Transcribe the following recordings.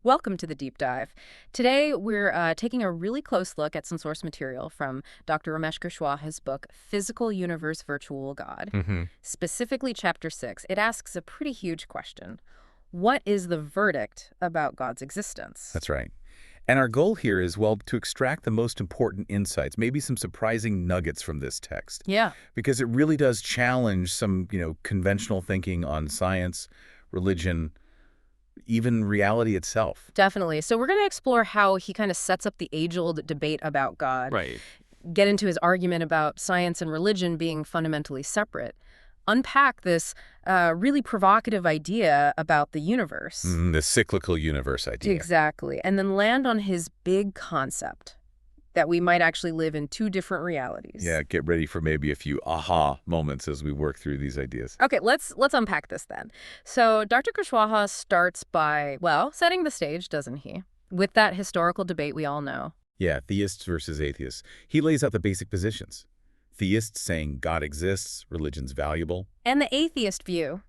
Welcome to the deep dive. Today, we're taking a really close look at some source material from Dr. Ramesh Kushwaha's book, Physical Universe, Virtual God. Hmm. Specifically, Chapter 6. It asks a pretty huge question. What is the verdict about God's existence? That's right. And our goal here is, well, to extract the most important insights, maybe some surprising nuggets from this text, Yeah, because it really does challenge some, conventional thinking on science, religion, even reality itself. definitely. So we're going to explore how he kind of sets up the age-old debate about God, Right. get into his argument about science and religion being fundamentally separate, unpack this really provocative idea about the universe. The cyclical universe idea. Exactly. And then land on his big concept that we might actually live in two different realities. Yeah, get ready for maybe a few aha moments as we work through these ideas. Okay, let's unpack this then. So Dr. Kushwaha starts by, well, setting the stage, doesn't he? With that historical debate we all know. Yeah, theists versus atheists. He lays out the basic positions. Theists saying God exists, religion's valuable. And the atheist view.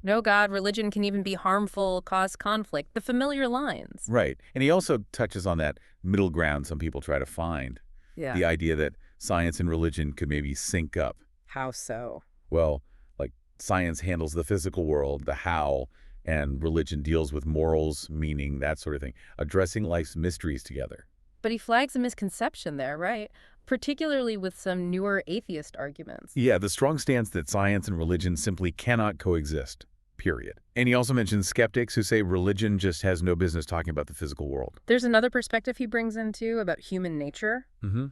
No God, religion can even be harmful, cause conflict. The familiar lines. Right. And he also touches on that middle ground some people try to find. Yeah. The idea that science and religion could maybe sync up. How so? Well, like science handles the physical world, the how, and religion deals with morals, meaning, that sort of thing, addressing life's mysteries together. But he flags a misconception there, right? Particularly with some newer atheist arguments. Yeah, the strong stance that science and religion simply cannot coexist, period. And he also mentions skeptics who say religion just has no business talking about the physical world. There's another perspective he brings into about human nature, Mm-hmm.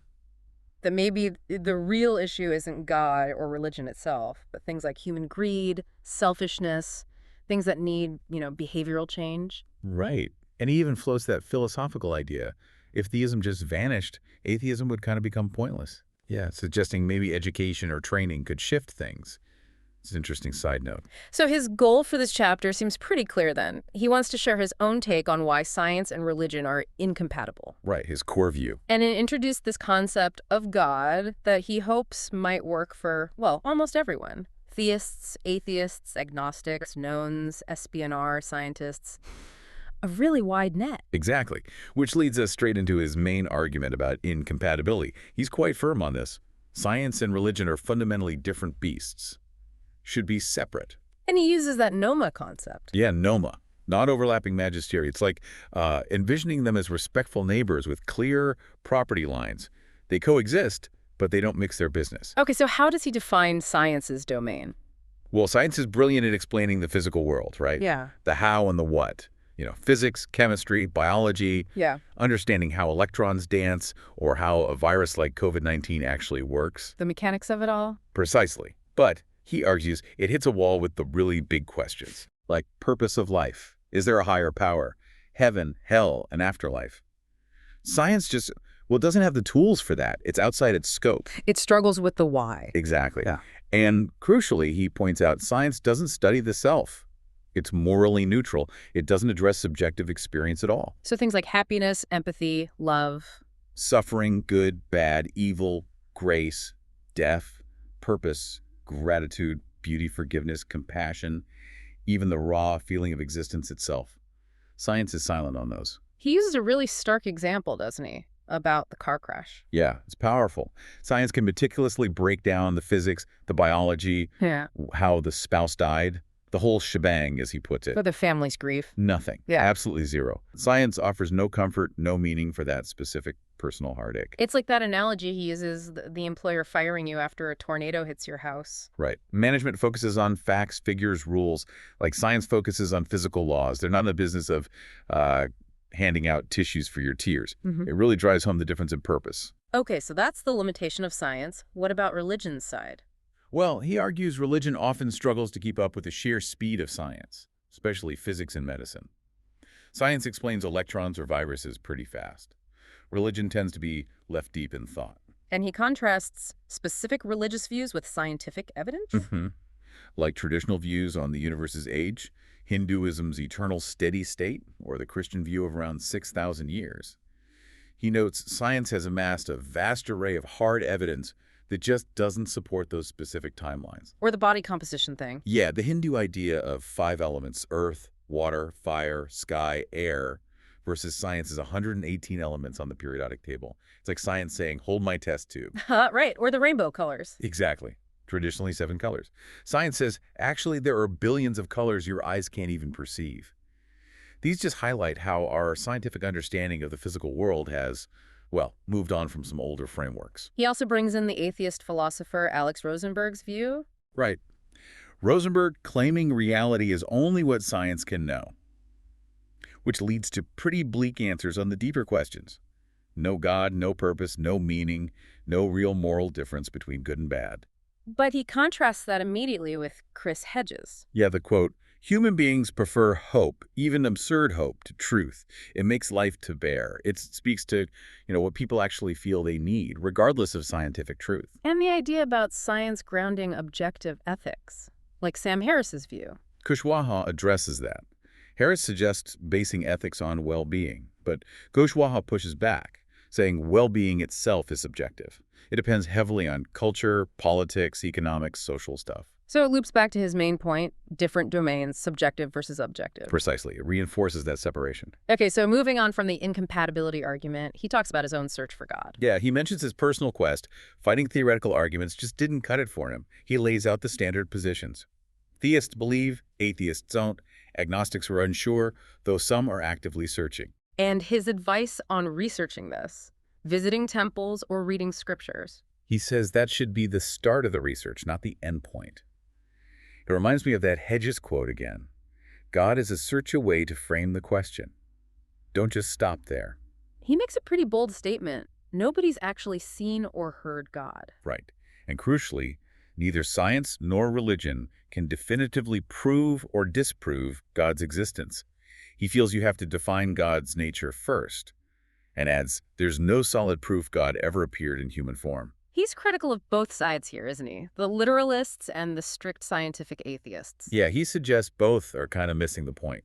that maybe the real issue isn't God or religion itself, but things like human greed, selfishness, things that need, behavioral change. Right. And he even floats that philosophical idea. If theism just vanished, atheism would kind of become pointless. Yeah, suggesting maybe education or training could shift things. It's an interesting side note. So his goal for this chapter seems pretty clear then. He wants to share his own take on why science and religion are incompatible. Right, his core view. And introduce this concept of God that he hopes might work for, well, almost everyone. Theists, atheists, agnostics, knowns, SPNR, scientists. A really wide net. Exactly, which leads us straight into his main argument about incompatibility. He's quite firm on this. Science and religion are fundamentally different beasts. Should be separate. And he uses that noma concept. Yeah, noma, not overlapping magisteria. It's like envisioning them as respectful neighbors with clear property lines. They coexist, but they don't mix their business. Okay, so how does he define science's domain? Well, science is brilliant at explaining the physical world, right? Yeah. The how and the what. Physics, chemistry, biology, Yeah. understanding how electrons dance or how a virus like COVID-19 actually works. The mechanics of it all? Precisely. But he argues it hits a wall with the really big questions, like purpose of life. Is there a higher power? Heaven, hell, and afterlife. Science just, well, doesn't have the tools for that. It's outside its scope. It struggles with the why. Exactly. Yeah. And crucially, he points out science doesn't study the self. It's morally neutral. It doesn't address subjective experience at all. So things like happiness, empathy, love. Suffering, good, bad, evil, grace, death, purpose, gratitude, beauty, forgiveness, compassion, even the raw feeling of existence itself. Science is silent on those. He uses a really stark example, doesn't he, about the car crash. Yeah, it's powerful. Science can meticulously break down the physics, the biology, Yeah. how the spouse died, the whole shebang, as he puts it. For the family's grief. Nothing. Yeah. Absolutely zero. Science offers no comfort, no meaning for that specific personal heartache. It's like that analogy he uses, the employer firing you after a tornado hits your house. Right. Management focuses on facts, figures, rules, like science focuses on physical laws. They're not in the business of handing out tissues for your tears. Mm-hmm. It really drives home the difference in purpose. Okay, so that's the limitation of science. What about religion's side? Well, he argues religion often struggles to keep up with the sheer speed of science, especially physics and medicine. Science explains electrons or viruses pretty fast. Religion tends to be left deep in thought. And he contrasts specific religious views with scientific evidence? Mm-hmm. Like traditional views on the universe's age, Hinduism's eternal steady state, or the Christian view of around 6,000 years. He notes science has amassed a vast array of hard evidence that just doesn't support those specific timelines. Or the body composition thing. Yeah, the Hindu idea of 5 elements, earth, water, fire, sky, air, versus science's 118 elements on the periodic table. It's like science saying, hold my test tube. Right, or the rainbow colors. Exactly. Traditionally 7 colors. Science says, actually, there are billions of colors your eyes can't even perceive. These just highlight how our scientific understanding of the physical world has, well, moved on from some older frameworks. He also brings in the atheist philosopher Alex Rosenberg's view. Right. Rosenberg claiming reality is only what science can know, which leads to pretty bleak answers on the deeper questions. No God, no purpose, no meaning, no real moral difference between good and bad. But he contrasts that immediately with Chris Hedges. Yeah, the quote, human beings prefer hope, even absurd hope, to truth. It makes life to bear. It speaks to, what people actually feel they need, regardless of scientific truth. And the idea about science grounding objective ethics, like Sam Harris's view. Kushwaha addresses that. Harris suggests basing ethics on well-being, but Kushwaha pushes back, saying well-being itself is subjective. It depends heavily on culture, politics, economics, social stuff. So it loops back to his main point, different domains, subjective versus objective. Precisely. It reinforces that separation. Okay, so moving on from the incompatibility argument, he talks about his own search for God. Yeah, he mentions his personal quest. Fighting theoretical arguments just didn't cut it for him. He lays out the standard positions. Theists believe, atheists don't. Agnostics are unsure, though some are actively searching. And his advice on researching this, visiting temples or reading scriptures. He says that should be the start of the research, not the end point. It reminds me of that Hedges quote again. God is a search away to frame the question. Don't just stop there. He makes a pretty bold statement. Nobody's actually seen or heard God. Right. And crucially, neither science nor religion can definitively prove or disprove God's existence. He feels you have to define God's nature first, and adds, there's no solid proof God ever appeared in human form. He's critical of both sides here, isn't he? The literalists and the strict scientific atheists. Yeah, he suggests both are kind of missing the point.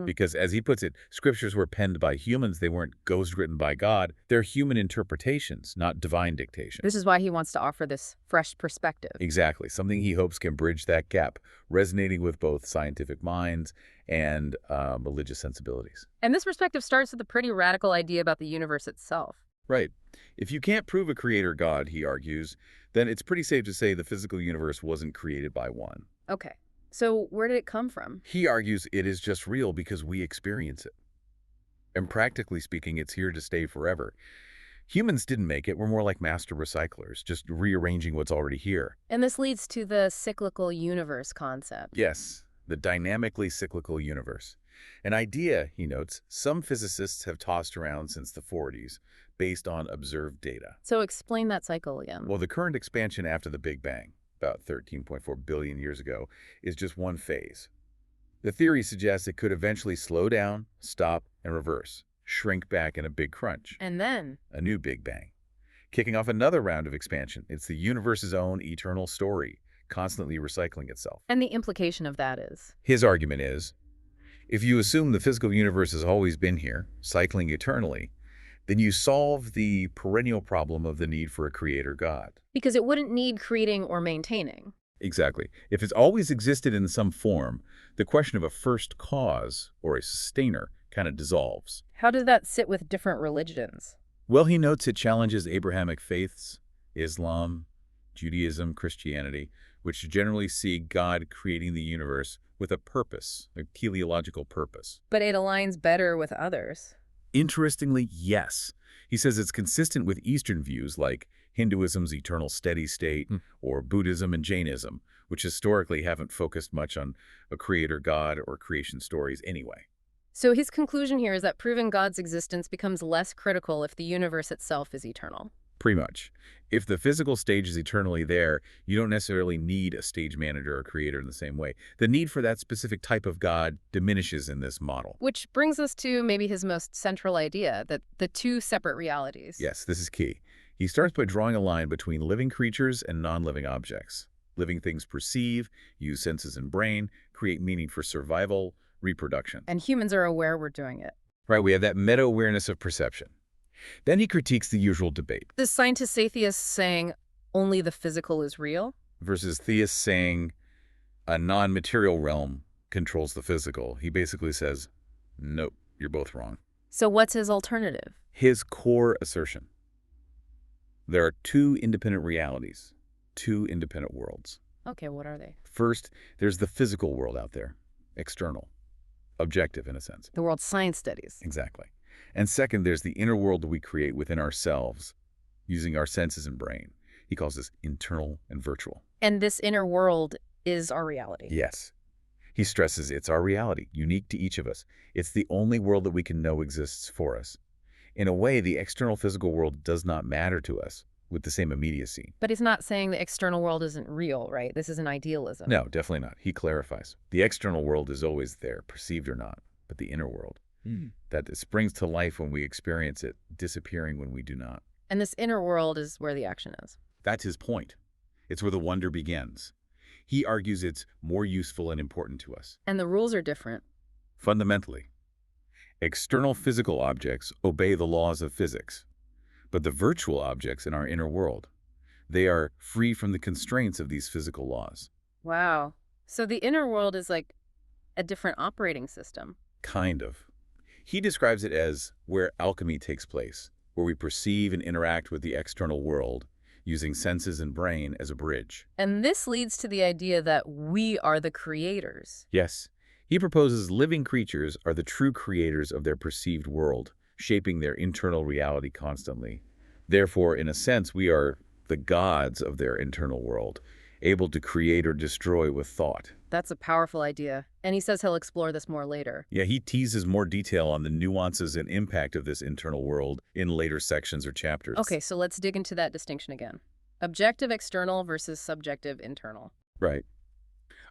Because, as he puts it, scriptures were penned by humans. They weren't ghost-written by God. They're human interpretations, not divine dictation. This is why he wants to offer this fresh perspective. Exactly. Something he hopes can bridge that gap, resonating with both scientific minds and religious sensibilities. And this perspective starts with a pretty radical idea about the universe itself. Right. If you can't prove a creator God, he argues, then it's pretty safe to say the physical universe wasn't created by one. Okay. So where did it come from? He argues it is just real because we experience it. And practically speaking, it's here to stay forever. Humans didn't make it. We're more like master recyclers, just rearranging what's already here. And this leads to the cyclical universe concept. Yes, the dynamically cyclical universe. An idea, he notes, some physicists have tossed around since the 40s based on observed data. So explain that cycle again. Well, the current expansion after the Big Bang, about 13.4 billion years ago, is just one phase. The theory suggests it could eventually slow down, stop, and reverse, shrink back in a big crunch. And then? A new Big Bang. Kicking off another round of expansion. It's the universe's own eternal story, constantly recycling itself. And the implication of that is? His argument is, if you assume the physical universe has always been here, cycling eternally, then you solve the perennial problem of the need for a creator God. Because it wouldn't need creating or maintaining. Exactly. If it's always existed in some form, the question of a first cause or a sustainer kind of dissolves. How does that sit with different religions? Well, he notes it challenges Abrahamic faiths, Islam, Judaism, Christianity, which generally see God creating the universe with a purpose, a teleological purpose. But it aligns better with others. Interestingly, yes. He says it's consistent with Eastern views like Hinduism's eternal steady state or Buddhism and Jainism, which historically haven't focused much on a creator God or creation stories anyway. So his conclusion here is that proving God's existence becomes less critical if the universe itself is eternal. Pretty much. If the physical stage is eternally there, you don't necessarily need a stage manager or creator in the same way. The need for that specific type of God diminishes in this model. Which brings us to maybe his most central idea, that the two separate realities. Yes, this is key. He starts by drawing a line between living creatures and non-living objects. Living things perceive, use senses and brain, create meaning for survival, reproduction. And humans are aware we're doing it. Right, we have that meta-awareness of perception. Then he critiques the usual debate. The scientist-atheist saying only the physical is real? Versus theists saying a non-material realm controls the physical. He basically says, nope, you're both wrong. So what's his alternative? His core assertion: there are two independent realities, two independent worlds. Okay, what are they? First, there's the physical world out there, external, objective in a sense. The world science studies. Exactly. And second, there's the inner world that we create within ourselves, using our senses and brain. He calls this internal and virtual. And this inner world is our reality. Yes. He stresses it's our reality, unique to each of us. It's the only world that we can know exists for us. In a way, the external physical world does not matter to us with the same immediacy. But he's not saying the external world isn't real, right? This is an idealism. No, definitely not. He clarifies. The external world is always there, perceived or not, but the inner world, that it springs to life when we experience it, disappearing when we do not. And this inner world is where the action is. That's his point. It's where the wonder begins. He argues it's more useful and important to us. And the rules are different. Fundamentally, external physical objects obey the laws of physics, but the virtual objects in our inner world, they are free from the constraints of these physical laws. Wow. So the inner world is like a different operating system. Kind of. He describes it as where alchemy takes place, where we perceive and interact with the external world, using senses and brain as a bridge. And this leads to the idea that we are the creators. Yes, he proposes living creatures are the true creators of their perceived world, shaping their internal reality constantly. Therefore, in a sense, we are the gods of their internal world, able to create or destroy with thought. That's a powerful idea. And he says he'll explore this more later. Yeah, he teases more detail on the nuances and impact of this internal world in later sections or chapters. Okay, so let's dig into that distinction again. Objective external versus subjective internal. Right.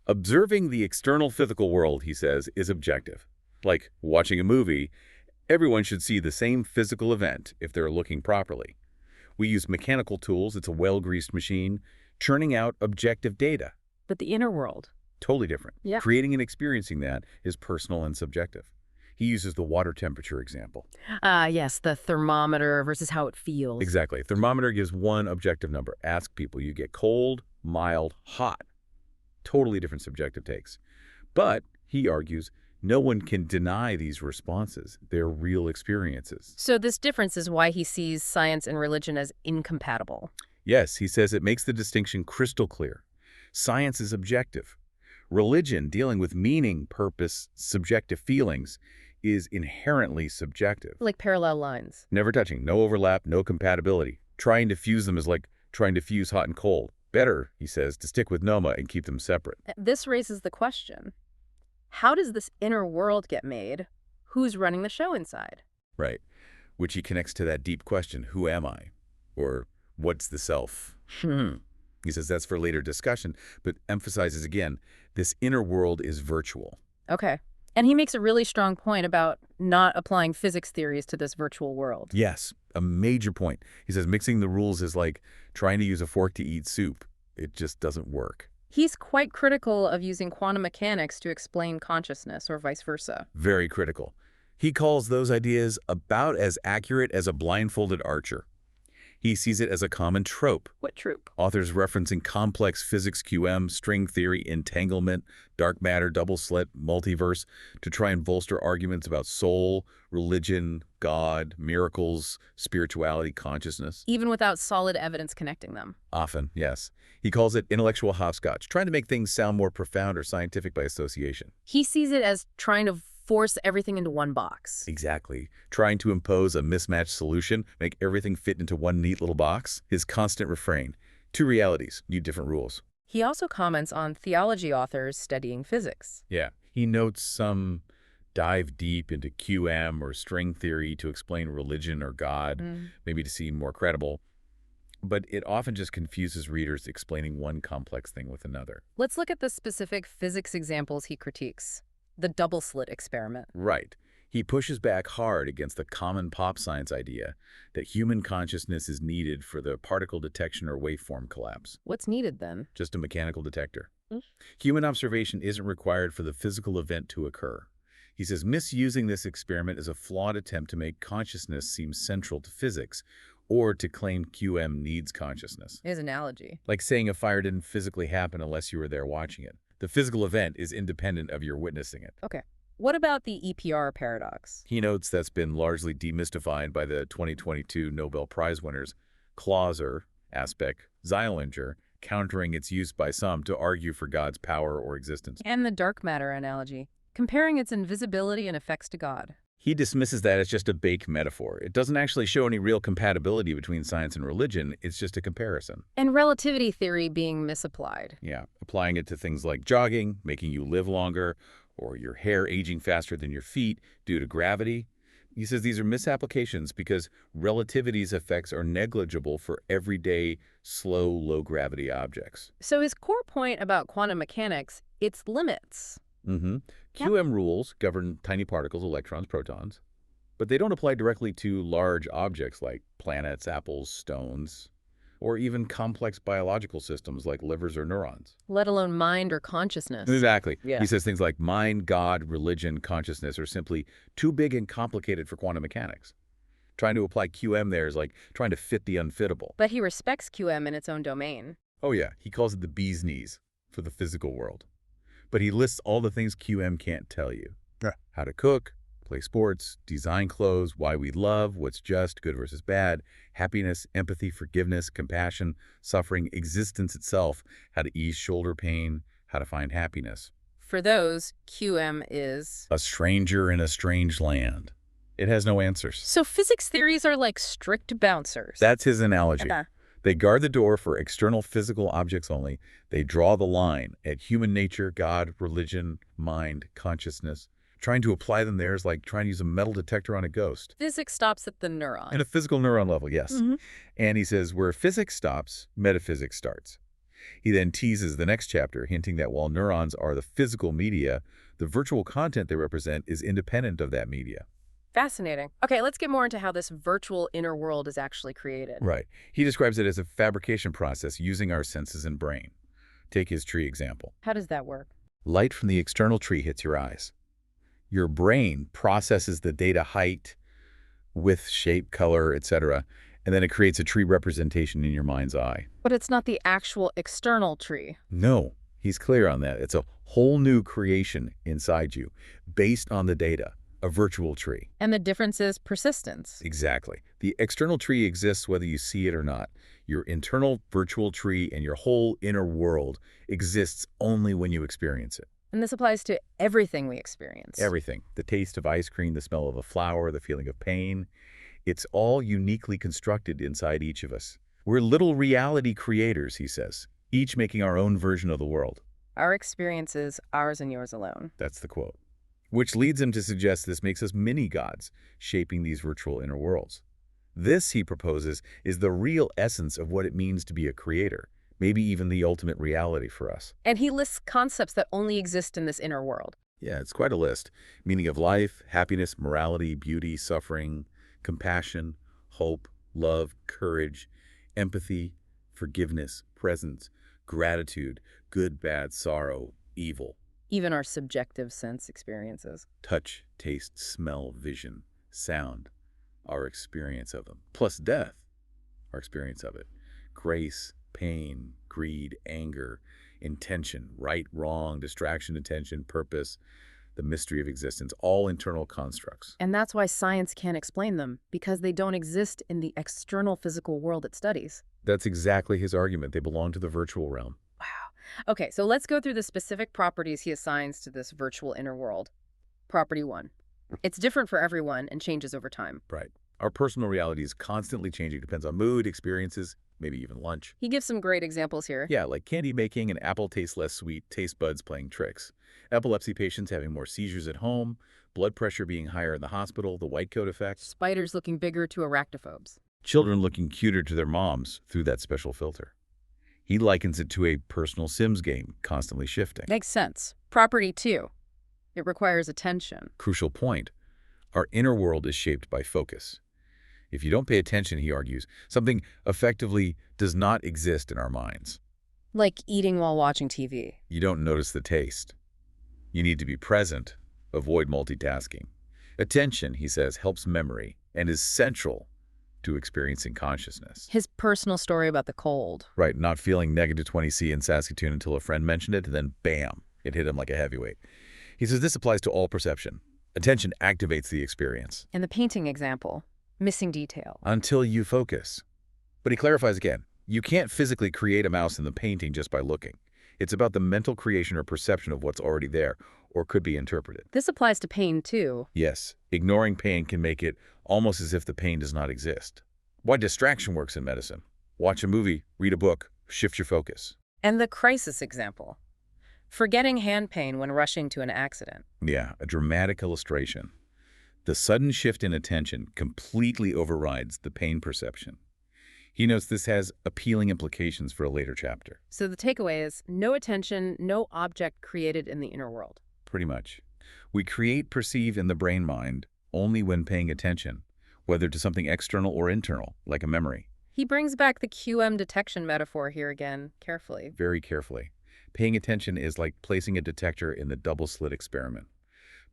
Observing the external physical world, he says, is objective. Like watching a movie, everyone should see the same physical event if they're looking properly. We use mechanical tools, it's a well-greased machine, churning out objective data. But the inner world. Totally different. Yeah. Creating and experiencing that is personal and subjective. He uses the water temperature example. Yes, the thermometer versus how it feels. Exactly. Thermometer gives one objective number. Ask people, you get cold, mild, hot. Totally different subjective takes. But, he argues, no one can deny these responses. They're real experiences. So this difference is why he sees science and religion as incompatible. Yes, he says it makes the distinction crystal clear. Science is objective. Religion, dealing with meaning, purpose, subjective feelings, is inherently subjective. Like parallel lines. Never touching, no overlap, no compatibility. Trying to fuse them is like trying to fuse hot and cold. Better, he says, to stick with Noma and keep them separate. This raises the question, how does this inner world get made? Who's running the show inside? Right, which he connects to that deep question, who am I? Or what's the self? He says that's for later discussion, but emphasizes again, this inner world is virtual. Okay. And he makes a really strong point about not applying physics theories to this virtual world. Yes, a major point. He says mixing the rules is like trying to use a fork to eat soup. It just doesn't work. He's quite critical of using quantum mechanics to explain consciousness or vice versa. Very critical. He calls those ideas about as accurate as a blindfolded archer. He sees it as a common trope. What trope? Authors referencing complex physics QM, string theory, entanglement, dark matter, double slit, multiverse to try and bolster arguments about soul, religion, God, miracles, spirituality, consciousness. Even without solid evidence connecting them. Often, yes. He calls it intellectual hopscotch, trying to make things sound more profound or scientific by association. He sees it as trying to force everything into one box. Exactly. Trying to impose a mismatched solution, make everything fit into one neat little box. His constant refrain. Two realities need different rules. He also comments on theology authors studying physics. Yeah. He notes some dive deep into QM or string theory to explain religion or God, maybe to seem more credible. But it often just confuses readers explaining one complex thing with another. Let's look at the specific physics examples he critiques. The double slit experiment. Right. He pushes back hard against the common pop science idea that human consciousness is needed for the particle detection or waveform collapse. What's needed then? Just a mechanical detector. Human observation isn't required for the physical event to occur. He says misusing this experiment is a flawed attempt to make consciousness seem central to physics, or to claim QM needs consciousness. His analogy. Like saying a fire didn't physically happen unless you were there watching it. The physical event is independent of your witnessing it. Okay. What about the EPR paradox? He notes that's been largely demystified by the 2022 Nobel Prize winners Clauser, Aspect, Zeilinger, countering its use by some to argue for God's power or existence. And the dark matter analogy, comparing its invisibility and effects to God. He dismisses that as just a baked metaphor. It doesn't actually show any real compatibility between science and religion. It's just a comparison. And relativity theory being misapplied. Yeah, applying it to things like jogging, making you live longer, or your hair aging faster than your feet due to gravity. He says these are misapplications because relativity's effects are negligible for everyday, slow, low-gravity objects. So his core point about quantum mechanics, its limits. QM rules govern tiny particles, electrons, protons, but they don't apply directly to large objects like planets, apples, stones, or even complex biological systems like livers or neurons. Let alone mind or consciousness. Exactly. Yeah. He says things like mind, God, religion, consciousness are simply too big and complicated for quantum mechanics. Trying to apply QM there is like trying to fit the unfittable. But he respects QM in its own domain. Oh yeah, he calls it the bee's knees for the physical world. But he lists all the things QM can't tell you. Yeah. How to cook, play sports, design clothes, why we love, what's just, good versus bad, happiness, empathy, forgiveness, compassion, suffering, existence itself, how to ease shoulder pain, how to find happiness. For those, QM is... A stranger in a strange land. It has no answers. So physics theories are like strict bouncers. That's his analogy. Okay. They guard the door for external physical objects only. They draw the line at human nature, God, religion, mind, consciousness. Trying to apply them there is like trying to use a metal detector on a ghost. Physics stops at the neuron. At a physical neuron level, yes. And he says, where physics stops, metaphysics starts. He then teases the next chapter, hinting that while neurons are the physical media, the virtual content they represent is independent of that media. Fascinating. Okay, let's get more into how this virtual inner world is actually created. Right. He describes it as a fabrication process using our senses and brain. Take his tree example. How does that work? Light from the external tree hits your eyes. Your brain processes the data height, width, shape, color, etc., and then it creates a tree representation in your mind's eye. But it's not the actual external tree. No, he's clear on that. It's a whole new creation inside you based on the data. A virtual tree. And the difference is persistence. Exactly. The external tree exists whether you see it or not. Your internal virtual tree and your whole inner world exists only when you experience it. And this applies to everything we experience. Everything. The taste of ice cream, the smell of a flower, the feeling of pain. It's all uniquely constructed inside each of us. We're little reality creators, he says, each making our own version of the world. Our experiences, ours and yours alone. That's the quote. Which leads him to suggest this makes us mini-gods, shaping these virtual inner worlds. This, he proposes, is the real essence of what it means to be a creator, maybe even the ultimate reality for us. And he lists concepts that only exist in this inner world. Yeah, it's quite a list. Meaning of life, happiness, morality, beauty, suffering, compassion, hope, love, courage, empathy, forgiveness, presence, gratitude, good, bad, sorrow, evil. Even our subjective sense experiences. Touch, taste, smell, vision, sound, our experience of them. Plus death, our experience of it. Grace, pain, greed, anger, intention, right, wrong, distraction, attention, purpose, the mystery of existence, all internal constructs. And that's why science can't explain them, because they don't exist in the external physical world it studies. That's exactly his argument. They belong to the virtual realm. Wow. Okay, so let's go through the specific properties he assigns to this virtual inner world. Property 1. It's different for everyone and changes over time. Right. Our personal reality is constantly changing. Depends on mood, experiences, maybe even lunch. He gives some great examples here. Yeah, like candy making, an apple tastes less sweet, taste buds playing tricks. Epilepsy patients having more seizures at home, blood pressure being higher in the hospital, the white coat effect. Spiders looking bigger to arachnophobes. Children looking cuter to their moms through that special filter. He likens it to a personal Sims game, constantly shifting. Makes sense. Property 2. It requires attention. Crucial point. Our inner world is shaped by focus. If you don't pay attention, he argues, something effectively does not exist in our minds. Like eating while watching TV. You don't notice the taste. You need to be present. Avoid multitasking. Attention, he says, helps memory and is central to experiencing consciousness. His personal story about the cold. Right, not feeling -20C in Saskatoon until a friend mentioned it, and then bam, it hit him like a heavyweight. He says this applies to all perception. Attention activates the experience. In the painting example, missing detail. Until you focus. But he clarifies again, you can't physically create a mouse in the painting just by looking. It's about the mental creation or perception of what's already there, or could be interpreted. This applies to pain, too. Yes, ignoring pain can make it almost as if the pain does not exist. Why distraction works in medicine. Watch a movie, read a book, shift your focus. And the crisis example. Forgetting hand pain when rushing to an accident. Yeah, a dramatic illustration. The sudden shift in attention completely overrides the pain perception. He notes this has appealing implications for a later chapter. So the takeaway is no attention, no object created in the inner world. Pretty much. We create, perceive in the brain-mind only when paying attention, whether to something external or internal, like a memory. He brings back the QM detection metaphor here again, carefully. Very carefully. Paying attention is like placing a detector in the double-slit experiment.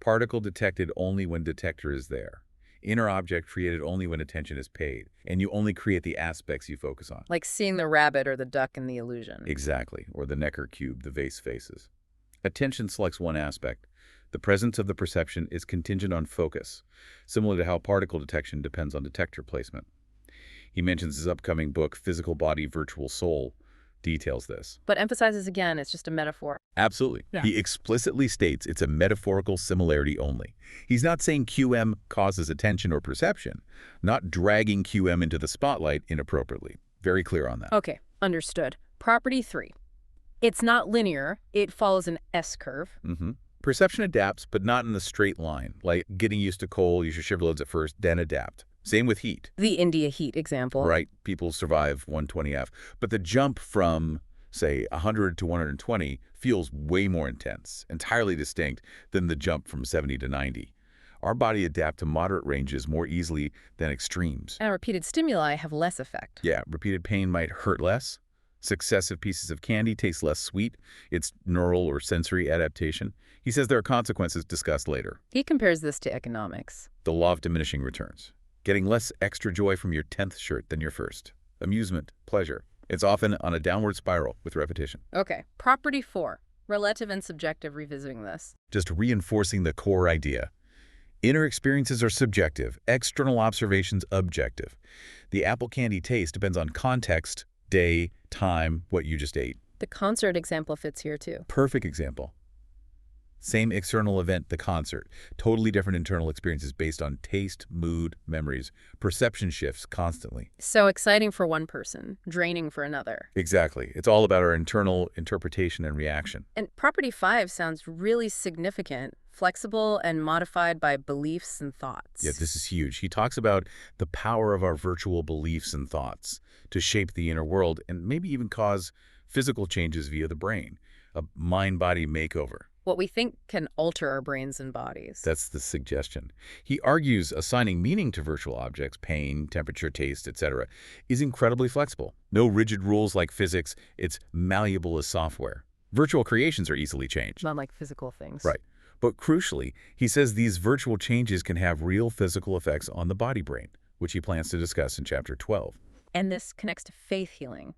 Particle detected only when detector is there. Inner object created only when attention is paid, and you only create the aspects you focus on. Like seeing the rabbit or the duck in the illusion. Exactly, or the Necker cube the vase faces. Attention selects one aspect. The presence of the perception is contingent on focus, similar to how particle detection depends on detector placement. He mentions his upcoming book, Physical Body, Virtual Soul, details this. But emphasizes again, it's just a metaphor. Absolutely. Yeah. He explicitly states it's a metaphorical similarity only. He's not saying QM causes attention or perception, not dragging QM into the spotlight inappropriately. Very clear on that. Okay, understood. Property 3. It's not linear. It follows an S-curve. Perception adapts, but not in a straight line. Like getting used to cold, you should shiver loads at first, then adapt. Same with heat. The India heat example. Right. People survive 120F. But the jump from, say, 100 to 120 feels way more intense, entirely distinct than the jump from 70 to 90. Our body adapt to moderate ranges more easily than extremes. And repeated stimuli have less effect. Yeah, repeated pain might hurt less. Successive pieces of candy taste less sweet. It's neural or sensory adaptation. He says there are consequences discussed later. He compares this to economics. The law of diminishing returns. Getting less extra joy from your 10th shirt than your first. Amusement, pleasure. It's often on a downward spiral with repetition. Okay, property 4. Relative and subjective, revisiting this. Just reinforcing the core idea. Inner experiences are subjective, external observations objective. The apple candy taste depends on context, day, time, what you just ate. The concert example fits here too. Perfect example. Same external event, the concert. Totally different internal experiences based on taste, mood, memories. Perception shifts constantly. So exciting for one person, draining for another. Exactly. It's all about our internal interpretation and reaction. And property 5 sounds really significant, flexible and modified by beliefs and thoughts. Yeah, this is huge. He talks about the power of our virtual beliefs and thoughts to shape the inner world and maybe even cause physical changes via the brain. A mind-body makeover. What we think can alter our brains and bodies. That's the suggestion. He argues assigning meaning to virtual objects, pain, temperature, taste, etc., is incredibly flexible. No rigid rules like physics. It's malleable as software. Virtual creations are easily changed. Not like physical things. Right. But crucially, he says these virtual changes can have real physical effects on the body-brain, which he plans to discuss in Chapter 12. And this connects to faith healing,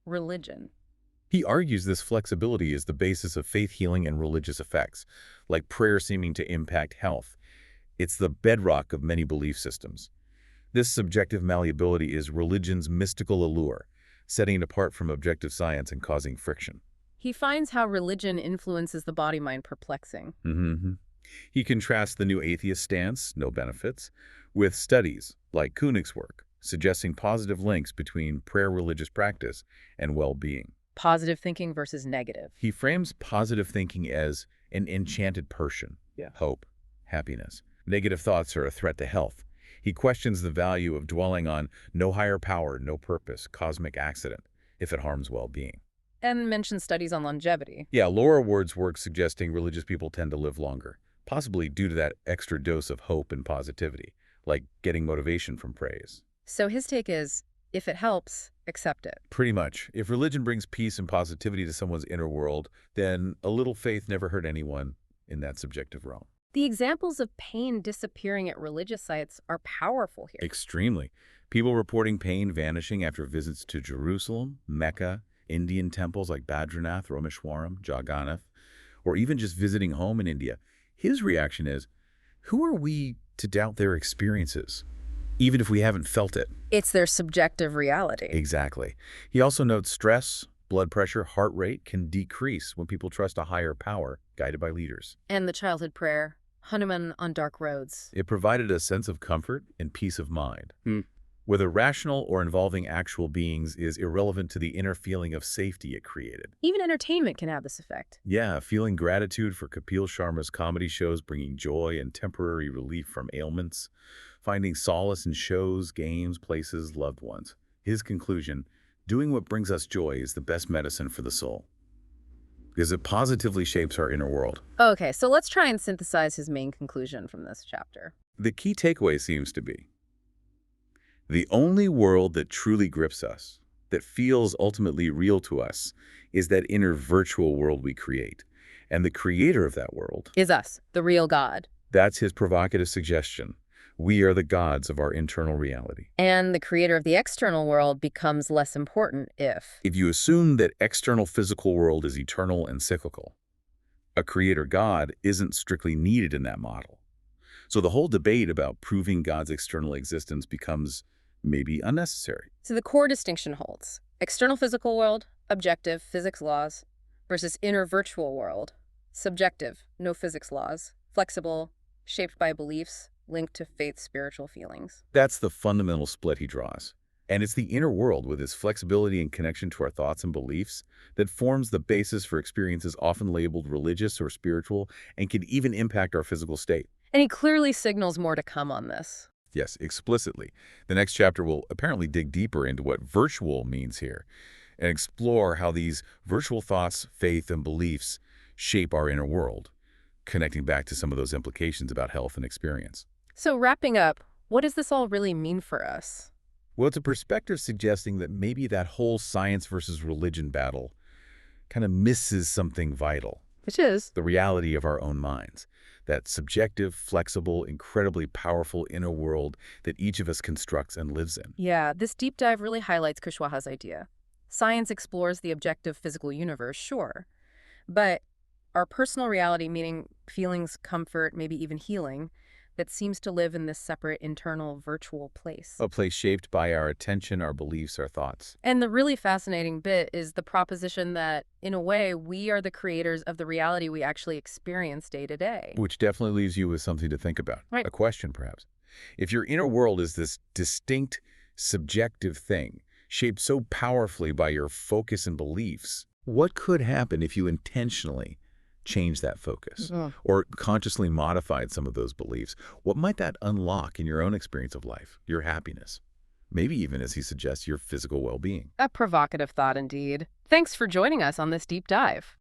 religion. He argues this flexibility is the basis of faith healing and religious effects, like prayer seeming to impact health. It's the bedrock of many belief systems. This subjective malleability is religion's mystical allure, setting it apart from objective science and causing friction. He finds how religion influences the body-mind perplexing. He contrasts the new atheist stance, no benefits, with studies like Koenig's work, suggesting positive links between prayer religious practice and well-being. Positive thinking versus negative. He frames positive thinking as an enchanted person, hope, happiness. Negative thoughts are a threat to health. He questions the value of dwelling on no higher power, no purpose, cosmic accident, if it harms well-being. And mentions studies on longevity. Yeah, Laura Ward's work suggesting religious people tend to live longer, possibly due to that extra dose of hope and positivity, like getting motivation from praise. So his take is, if it helps, accept it. Pretty much. If religion brings peace and positivity to someone's inner world, then a little faith never hurt anyone in that subjective realm. The examples of pain disappearing at religious sites are powerful here. Extremely. People reporting pain vanishing after visits to Jerusalem, Mecca, Indian temples like Badrinath, Rameshwaram, Jagannath, or even just visiting home in India, his reaction is, who are we to doubt their experiences, even if we haven't felt it? It's their subjective reality. Exactly. He also notes stress, blood pressure, heart rate can decrease when people trust a higher power guided by leaders. And the childhood prayer, Hanuman on dark roads. It provided a sense of comfort and peace of mind. Whether rational or involving actual beings is irrelevant to the inner feeling of safety it created. Even entertainment can have this effect. Yeah, feeling gratitude for Kapil Sharma's comedy shows bringing joy and temporary relief from ailments, finding solace in shows, games, places, loved ones. His conclusion, doing what brings us joy is the best medicine for the soul, because it positively shapes our inner world. Okay, so let's try and synthesize his main conclusion from this chapter. The key takeaway seems to be, the only world that truly grips us, that feels ultimately real to us, is that inner virtual world we create. And the creator of that world Is us, the real God. That's his provocative suggestion. We are the gods of our internal reality. And the creator of the external world becomes less important If you assume that external physical world is eternal and cyclical, a creator God isn't strictly needed in that model. So the whole debate about proving God's external existence becomes maybe unnecessary. So the core distinction holds. External physical world, objective, physics laws, versus inner virtual world, subjective, no physics laws, flexible, shaped by beliefs, linked to faith, spiritual feelings. That's the fundamental split he draws. And it's the inner world with its flexibility and connection to our thoughts and beliefs that forms the basis for experiences often labeled religious or spiritual and can even impact our physical state. And he clearly signals more to come on this. Yes, explicitly. The next chapter will apparently dig deeper into what virtual means here and explore how these virtual thoughts, faith, and beliefs shape our inner world, connecting back to some of those implications about health and experience. So wrapping up, what does this all really mean for us? Well, it's a perspective suggesting that maybe that whole science versus religion battle kind of misses something vital. Which is? The reality of our own minds. That subjective, flexible, incredibly powerful inner world that each of us constructs and lives in. Yeah, this deep dive really highlights Kushwaha's idea. Science explores the objective physical universe, sure. But our personal reality, meaning feelings, comfort, maybe even healing, that seems to live in this separate internal virtual place. A place shaped by our attention, our beliefs, our thoughts. And the really fascinating bit is the proposition that, in a way, we are the creators of the reality we actually experience day to day. Which definitely leaves you with something to think about. Right. A question, perhaps. If your inner world is this distinct, subjective thing, shaped so powerfully by your focus and beliefs, what could happen if you intentionally change that focus or consciously modified some of those beliefs? What might that unlock in your own experience of life, your happiness? Maybe even, as he suggests, your physical well-being. A provocative thought indeed. Thanks for joining us on this deep dive.